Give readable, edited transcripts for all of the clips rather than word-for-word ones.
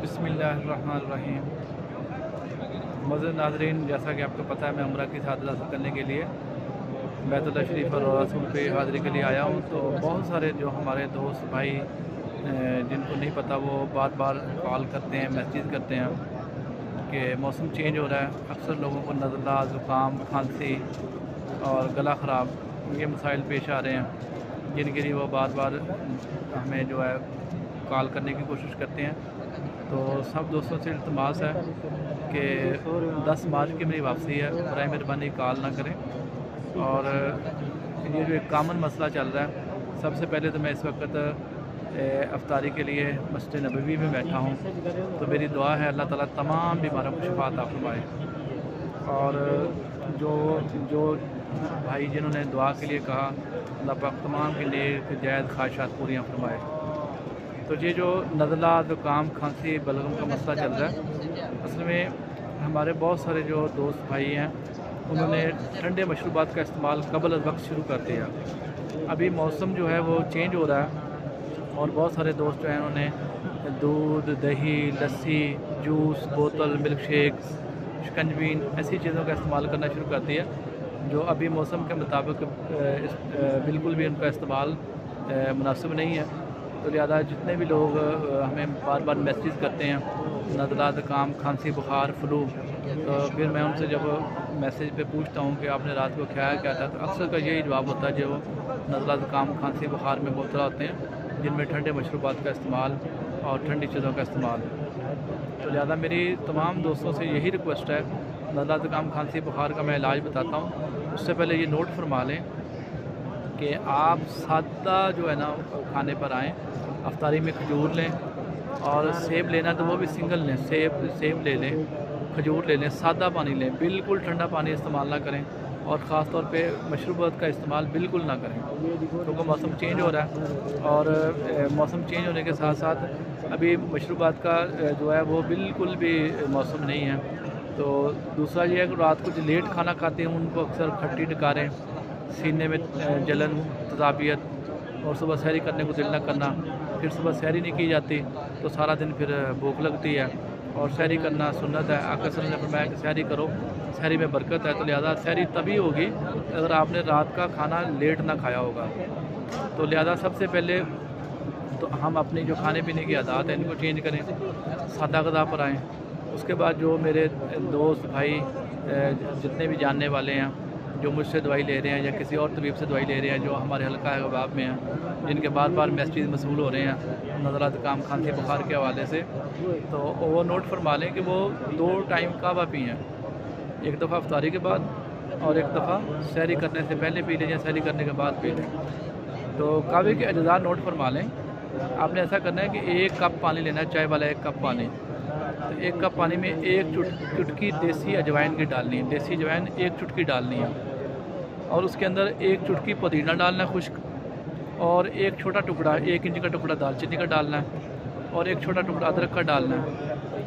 बिस्मिल्लाहिर्रहमानिर्रहीम। मज़ीद नाज़रीन, जैसा कि आपको पता है मैं उम्रा की सआदत हासिल करने के लिए बैतुल्लाह शरीफ और रसूल पे हाज़िरी के लिए आया हूँ। तो बहुत सारे जो हमारे दोस्त भाई जिनको नहीं पता वो बार बार कॉल करते हैं, मैसेज करते हैं कि मौसम चेंज हो रहा है, अक्सर लोगों को नज़ला, ज़ुकाम, खांसी और गला ख़राब ये मसाइल पेश आ रहे हैं, जिनके लिए वो बार बार हमें जो है कॉल करने की कोशिश करते हैं। तो सब दोस्तों से इल्तमास है कि 10 मार्च की मेरी वापसी है, बराए मेहरबानी कॉल ना करें। और ये जो एक कॉमन मसला चल रहा है, सबसे पहले तो मैं इस वक्त अफ्तारी के लिए मस्जिद नबवी में बैठा हूँ। तो मेरी दुआ है अल्लाह ताला तमाम बीमारों को शिफा अता फरमाए। और जो जो भाई जिन्होंने दुआ के लिए कहा, अल्लाह पाक तमाम के लिए जायज़ ख्वाहिशात पूरियाँ फरमाए। तो ये जो नज़ला, ज़ुकाम, खांसी, बलगम का मसला चल रहा है, असल में हमारे बहुत सारे जो दोस्त भाई हैं उन्होंने ठंडे मशरूबात का इस्तेमाल कबल अज़ वक्त शुरू कर दिया। अभी मौसम जो है वो चेंज हो रहा है और बहुत सारे दोस्त जो हैं उन्होंने दूध, दही, लस्सी, जूस, बोतल, मिल्क शेक, शिकंजबीन ऐसी चीज़ों का इस्तेमाल करना शुरू कर दिया, जो अभी मौसम के मुताबिक बिल्कुल भी उनका इस्तेमाल मुनासिब नहीं है। तो लिहाजा जितने भी लोग हमें बार बार मैसेज करते हैं नज़ला, ज़ुकाम, खांसी, बुखार, फ्लू, तो फिर मैं उनसे जब मैसेज पे पूछता हूँ कि आपने रात को खाया क्या था, तो अक्सर का यही जवाब होता है जो नज़ला, ज़ुकाम, खांसी, बुखार में मुब्तला होते हैं, जिनमें ठंडे मशरूबात का इस्तेमाल और ठंडी चीज़ों का इस्तेमाल। तो लिहाजा मेरी तमाम दोस्तों से यही रिक्वेस्ट है, नज़ला, ज़ुकाम, खांसी, बुखार का मैं इलाज बताता हूँ, उससे पहले ये नोट फरमा लें कि आप सादा जो है ना खाने पर आएँ। अफ्तारी में खजूर लें और सेब लेना तो वो भी सिंगल लें, सेब ले लें, खजूर ले लें, सादा पानी लें, बिल्कुल ठंडा पानी इस्तेमाल ना करें और ख़ास तौर पे मशरूबात का इस्तेमाल बिल्कुल ना करें, क्योंकि मौसम चेंज हो रहा है। और मौसम चेंज होने के साथ साथ अभी मशरूबात का जो है वो बिल्कुल भी मौसम नहीं है। तो दूसरा ये है कि रात को जो लेट खाना खाते हैं उनको अक्सर खट्टी डकारें, सीने में जलन, तज़ाबियत और सुबह सहरी करने को दिल न करना, फिर सुबह सहरी नहीं की जाती तो सारा दिन फिर भूख लगती है। और सहरी करना सुन्नत है, आका सल्लल्लाहु अलैहि वसल्लम ने फरमाया कि सहरी करो, सहरी में बरकत है। तो लिहाजा सहरी तभी होगी अगर आपने रात का खाना लेट ना खाया होगा। तो लिहाजा सबसे पहले तो हम अपनी जो खाने पीने की आदत है इनको चेंज करें, सादा ग़िज़ा पर आएँ। उसके बाद जो मेरे दोस्त भाई जितने भी जानने वाले हैं जो मुझसे दवाई ले रहे हैं या किसी और तबीब से दवाई ले रहे हैं, जो हमारे हल्का अहबाब में हैं, जिनके बार बार मैसेज मसूल हो रहे हैं नज़ला, ज़ुकाम, खांसी, बुखार के हवाले से, तो वो नोट फरमा लें कि वो 2 टाइम कहवा पिएँ, एक दफ़ा अफ्तारी के बाद और एक दफ़ा सहरी करने से पहले पी लें या सहरी करने के बाद पी लें। तो कहवे के अज़्ज़ा नोट फरमा लें। आपने ऐसा करना है कि 1 कप पानी लेना है, चाय वाला 1 कप पानी। तो 1 कप पानी में 1 चुटकी देसी अजवाइन की डालनी है, देसी अजवाइन 1 चुटकी डालनी है। और उसके अंदर 1 चुटकी पुदीना डालना है खुश्क, और 1 छोटा टुकड़ा 1 इंच का टुकड़ा दालचीनी का डालना है, और 1 छोटा टुकड़ा अदरक का डालना है,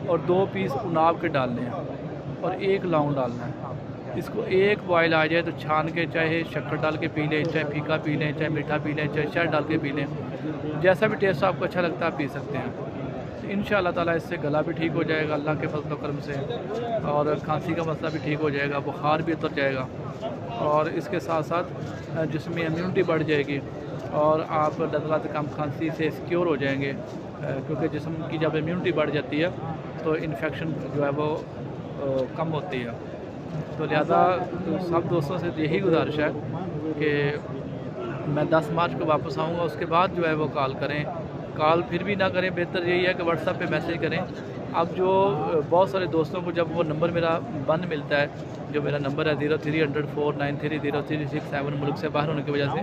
और 2 पीस उनाब के डालने हैं, और 1 लौंग डालना है। इसको एक बॉयल आ जाए तो छान के चाहे शक्कर डाल के पी लें, चाहे फीका पी लें, चाहे मीठा पी लें, चाहे शहद डाल के पी लें, जैसा भी टेस्ट आपको अच्छा लगता है आप पी सकते हैं। तो इंशाअल्लाह ताला इससे गला भी ठीक हो जाएगा अल्लाह के फज़ल व करम से, और खांसी का मसला भी ठीक हो जाएगा, बुखार भी उतर जाएगा, और इसके साथ साथ जिसमें इम्यूनिटी बढ़ जाएगी और आप नज़ला, ज़ुकाम, खांसी से सिक्योर हो जाएंगे, क्योंकि जिस्म की जब इम्यूनिटी बढ़ जाती है तो इन्फेक्शन जो है वो कम होती है। तो लिहाजा सब दोस्तों से यही गुजारिश है कि मैं 10 मार्च को वापस आऊँगा, उसके बाद जो है वो कॉल करें। कॉल फिर भी ना करें, बेहतर यही है कि व्हाट्सएप पे मैसेज करें। अब जो बहुत सारे दोस्तों को जब वो नंबर मेरा बंद मिलता है, जो मेरा नंबर है 0300 493 0367 मुल्क से बाहर होने की वजह से,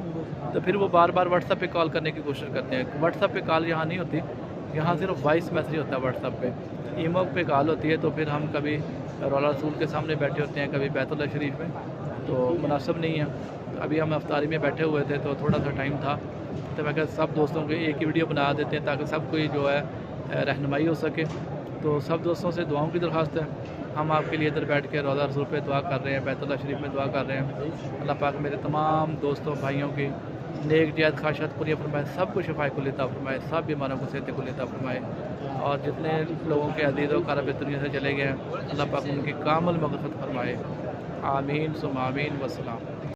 तो फिर वो बार बार व्हाट्सएप पे कॉल करने की कोशिश करते हैं। व्हाट्सएप पे कॉल यहाँ नहीं होती, यहाँ सिर्फ वॉइस मैसेज होता है व्हाट्सएप पे। ईमो पे कॉल होती है, तो फिर हम कभी रौला रसूल के सामने बैठे होते हैं, कभी बैतुल्लाह शरीफ में, तो मुनासिब नहीं है। तो अभी हम अफ्तारी में बैठे हुए थे तो थोड़ा सा टाइम था, तो मैं कहा सब दोस्तों को एक ही वीडियो बना देते हैं ताकि सब कोई जो है रहनुमाई हो सके। तो सब दोस्तों से दुआओं की दरख्वास्त है। हम आपके लिए इधर बैठ के रोज़ा रसूल पे दुआ कर रहे हैं, बैतुल्लाह शरीफ में दुआ कर रहे हैं। अल्लाह पाक मेरे तमाम दोस्तों भाइयों की नेक जियाद ख्वाहिशात पूरी फरमाए, सब को शफाए कुल अता फरमाए, सब बीमारों को सेहत कुल अता फरमाए। और जितने लोगों के अजीज़ व क़राब दुनिया से चले गए हैं, अल्लाह पाक उनकी कामिल मग़फ़िरत फरमाए। आमीन सुम्मा आमीन वस्सलाम।